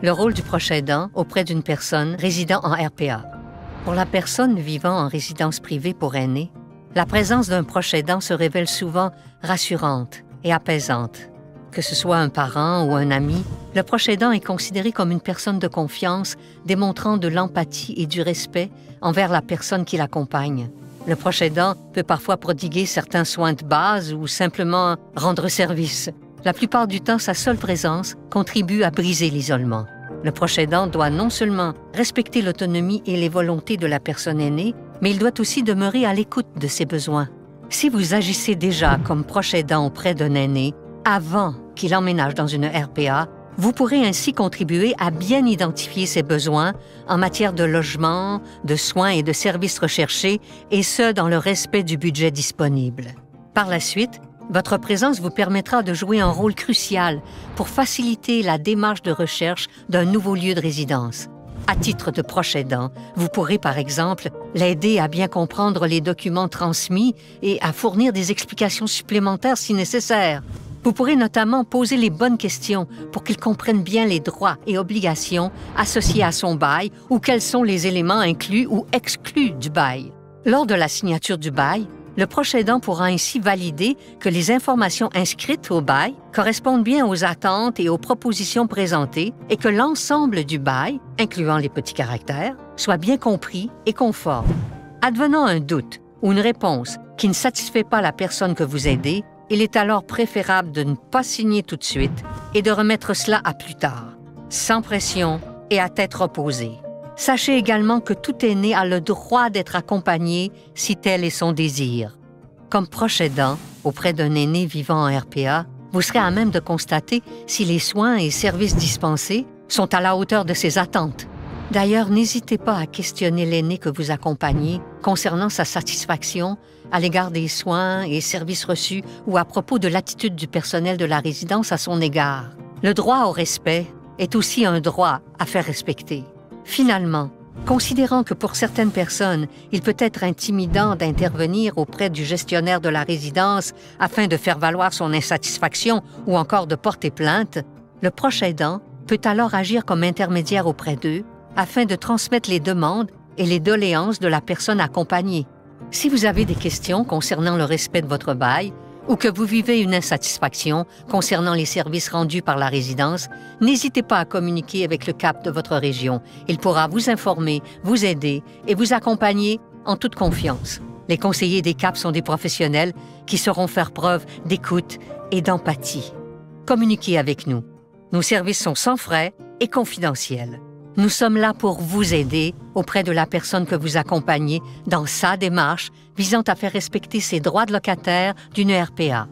Le rôle du proche aidant auprès d'une personne résidant en RPA. Pour la personne vivant en résidence privée pour aînés, la présence d'un proche aidant se révèle souvent rassurante et apaisante. Que ce soit un parent ou un ami, le proche aidant est considéré comme une personne de confiance, démontrant de l'empathie et du respect envers la personne qui l'accompagne. Le proche aidant peut parfois prodiguer certains soins de base ou simplement rendre service. La plupart du temps, sa seule présence contribue à briser l'isolement. Le proche aidant doit non seulement respecter l'autonomie et les volontés de la personne aînée, mais il doit aussi demeurer à l'écoute de ses besoins. Si vous agissez déjà comme proche aidant auprès d'un aîné, avant qu'il emménage dans une RPA, vous pourrez ainsi contribuer à bien identifier ses besoins en matière de logement, de soins et de services recherchés, et ce, dans le respect du budget disponible. Par la suite, votre présence vous permettra de jouer un rôle crucial pour faciliter la démarche de recherche d'un nouveau lieu de résidence. À titre de proche aidant, vous pourrez par exemple l'aider à bien comprendre les documents transmis et à fournir des explications supplémentaires si nécessaire. Vous pourrez notamment poser les bonnes questions pour qu'il comprenne bien les droits et obligations associés à son bail ou quels sont les éléments inclus ou exclus du bail. Lors de la signature du bail, le proche aidant pourra ainsi valider que les informations inscrites au bail correspondent bien aux attentes et aux propositions présentées et que l'ensemble du bail, incluant les petits caractères, soit bien compris et conforme. Advenant un doute ou une réponse qui ne satisfait pas la personne que vous aidez, il est alors préférable de ne pas signer tout de suite et de remettre cela à plus tard, sans pression et à tête reposée. Sachez également que tout aîné a le droit d'être accompagné si tel est son désir. Comme proche aidant, auprès d'un aîné vivant en RPA, vous serez à même de constater si les soins et services dispensés sont à la hauteur de ses attentes. D'ailleurs, n'hésitez pas à questionner l'aîné que vous accompagnez concernant sa satisfaction à l'égard des soins et services reçus ou à propos de l'attitude du personnel de la résidence à son égard. Le droit au respect est aussi un droit à faire respecter. Finalement, considérant que pour certaines personnes, il peut être intimidant d'intervenir auprès du gestionnaire de la résidence afin de faire valoir son insatisfaction ou encore de porter plainte, le proche aidant peut alors agir comme intermédiaire auprès d'eux afin de transmettre les demandes et les doléances de la personne accompagnée. Si vous avez des questions concernant le respect de votre bail ou que vous vivez une insatisfaction concernant les services rendus par la résidence, n'hésitez pas à communiquer avec le CAP de votre région. Il pourra vous informer, vous aider et vous accompagner en toute confiance. Les conseillers des CAP sont des professionnels qui sauront faire preuve d'écoute et d'empathie. Communiquez avec nous. Nos services sont sans frais et confidentiels. Nous sommes là pour vous aider auprès de la personne que vous accompagnez dans sa démarche visant à faire respecter ses droits de locataire d'une RPA.